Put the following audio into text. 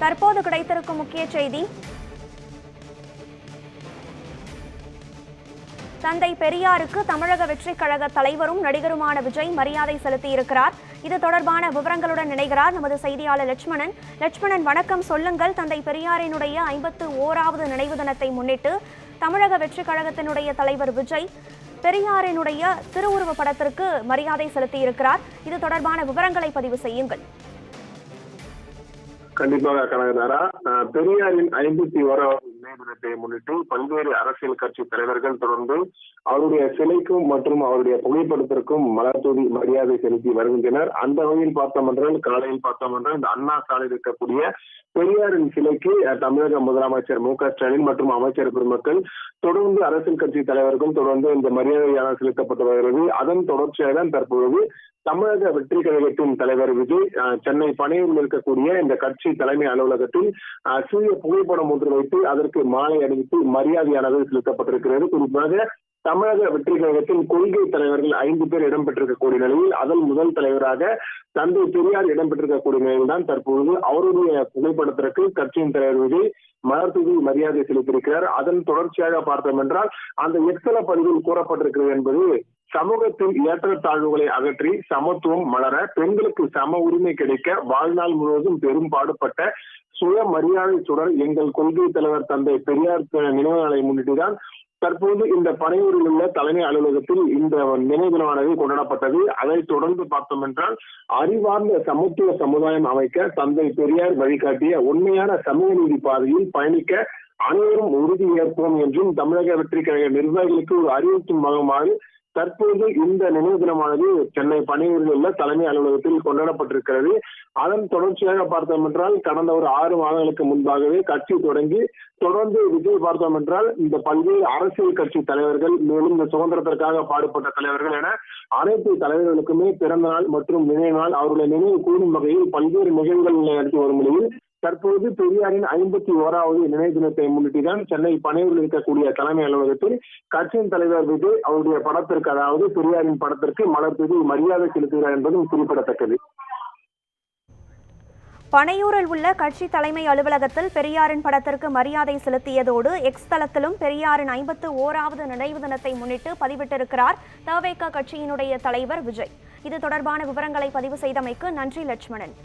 தற்போது கிடைத்திருக்கும் முக்கிய செய்தி, தந்தை பெரியாருக்கு தமிழக வெற்றிக் கழக தலைவரும் நடிகருமான விஜய் மரியாதை செலுத்தியிருக்கிறார். இது தொடர்பான விவரங்களுடன் இணைகிறார் நமது செய்தியாளர் லட்சுமணன். லட்சுமணன், வணக்கம். சொல்லுங்கள், தந்தை பெரியாரினுடைய 51வது நினைவு தினத்தை முன்னிட்டு தமிழக வெற்றிக் கழகத்தினுடைய தலைவர் விஜய் பெரியாரினுடைய திருவுருவ படத்திற்கு மரியாதை செலுத்தியிருக்கிறார். இது தொடர்பான விவரங்களை பதிவு செய்யுங்கள். கண்டிப்பாக கனகதாரா, பெரியாரின் 51வது நினைவு தினத்தை முன்னிட்டு பல்வேறு அரசியல் கட்சி தலைவர்கள் தொடர்ந்து அவருடைய சிலைக்கும் மற்றும் அவருடைய புகைப்படத்திற்கும் மலர் தூவி மரியாதை செலுத்தி வருகின்றனர். அந்த வகையில் பார்த்தோம் என்றால், காலையில் பார்த்தோம் என்றால் இந்த அண்ணா சாலையில் இருக்கக்கூடிய பெரியாரின் சிலைக்கு தமிழக முதலமைச்சர் மு.க.ஸ்டாலின் மற்றும் அமைச்சர் பெருமக்கள் தொடர்ந்து அரசியல் கட்சி தலைவர்கள் தொடர்ந்து இந்த மரியாதையான செலுத்தப்பட்டு வருகிறது. அதன் தொடர்ச்சியாக தான் தற்பொழுது தமிழக வெற்றி கழகத்தின் தலைவர் விஜய் சென்னை பனையூரில் இருக்கக்கூடிய இந்த கட்சி தலைமை அலுவலகத்தில் சிறிய புகைப்படம் ஒன்று வைத்து அதற்கு மாலை அணிவித்து மரியாதையானது செலுத்தப்பட்டிருக்கிறது. குறிப்பாக தமிழக வெற்றி கழகத்தின் கொள்கை தலைவர்கள் 5 பேர் இடம்பெற்றிருக்கக்கூடிய நிலையில் அதன் முதல் தலைவராக தந்தை பெரியார் இடம்பெற்றிருக்கக்கூடிய நிலையில் தான் தற்பொழுது அவருடைய புகைப்படத்திற்கு கட்சியின் தலைவர் விஜய் மலர் தூவி மரியாதை செலுத்தியிருக்கிறார். அதன் தொடர்ச்சியாக பார்த்தோம் என்றால், அந்த எக்ஸல பதிவில் கூறப்பட்டிருக்கிறது என்பது சமூகத்தில் ஏற்றத்தாழ்வுகளை அகற்றி சமத்துவம் மலர, பெண்களுக்கு சம உரிமை கிடைக்க வாழ்நாள் முழுவதும் பெரும் பாடுபட்ட சுய மரியாதை சுடர் எங்கள் கொள்கை தலைவர் தந்தை பெரியார் நினைவு நாளை முன்னிட்டுதான் தற்போது இந்த பனையூரில் உள்ள தலைமை அலுவலகத்தில் இந்த நினைவு தினமானது கொண்டாடப்பட்டது. அதை தொடர்ந்து பார்த்தோம் என்றால், அறிவார்ந்த சமத்துவ சமுதாயம் அமைக்க தந்தை பெரியார் வழிகாட்டிய உண்மையான சமூக நீதி பாதையில் பயணிக்க அனைவரும் உறுதி ஏற்போம் என்றும் தமிழக வெற்றி கழக நிர்வாகிகளுக்கு ஒரு அறிவுறுத்தும் வகமாக தற்போது இந்த நினைவு தினமானது சென்னை பனையூரில் உள்ள தலைமை அலுவலகத்தில் கொண்டாடப்பட்டிருக்கிறது. அதன் தொடர்ச்சியாக பார்த்தோம் என்றால், கடந்த ஒரு 6 மாதங்களுக்கு முன்பாகவே கட்சி தொடர்ந்து விஜய் பார்த்தோம் என்றால் இந்த பல்வேறு அரசியல் கட்சி தலைவர்கள், மேலும் இந்த சுதந்திரத்திற்காக பாடுபட்ட தலைவர்கள் என அனைத்து தலைவர்களுக்குமே பிறந்த நாள் மற்றும் நினைவு நாள் அவருடைய நினைவு கூடும் வகையில் பல்வேறு நிகழ்வுகள் நடத்தி வரும் நிலையில் தற்போது பெரியாரின் 51வது நினைவு தினத்தை முன்னிட்டுதான் சென்னை பனையூரில் இருக்கக்கூடிய தலைமை அலுவலகத்தில் கட்சியின் தலைவர் விஜய் அவருடைய படத்திற்கு, அதாவது பெரியாரின் படத்திற்கு மலர் தூவி மரியாதை செலுத்துகிறார் என்பதும் குறிப்பிடத்தக்கது. பனையூரில் உள்ள கட்சி தலைமை அலுவலகத்தில் பெரியாரின் படத்திற்கு மரியாதை செலுத்தியதோடு எக்ஸ் தளத்திலும் பெரியாரின் 51வது நினைவு தினத்தை முன்னிட்டு பதிவிட்டிருக்கிறார் தவேக கட்சியினுடைய தலைவர் விஜய். இது தொடர்பான விவரங்களை பதிவு செய்தமைக்கு நன்றி லட்சுமணன்.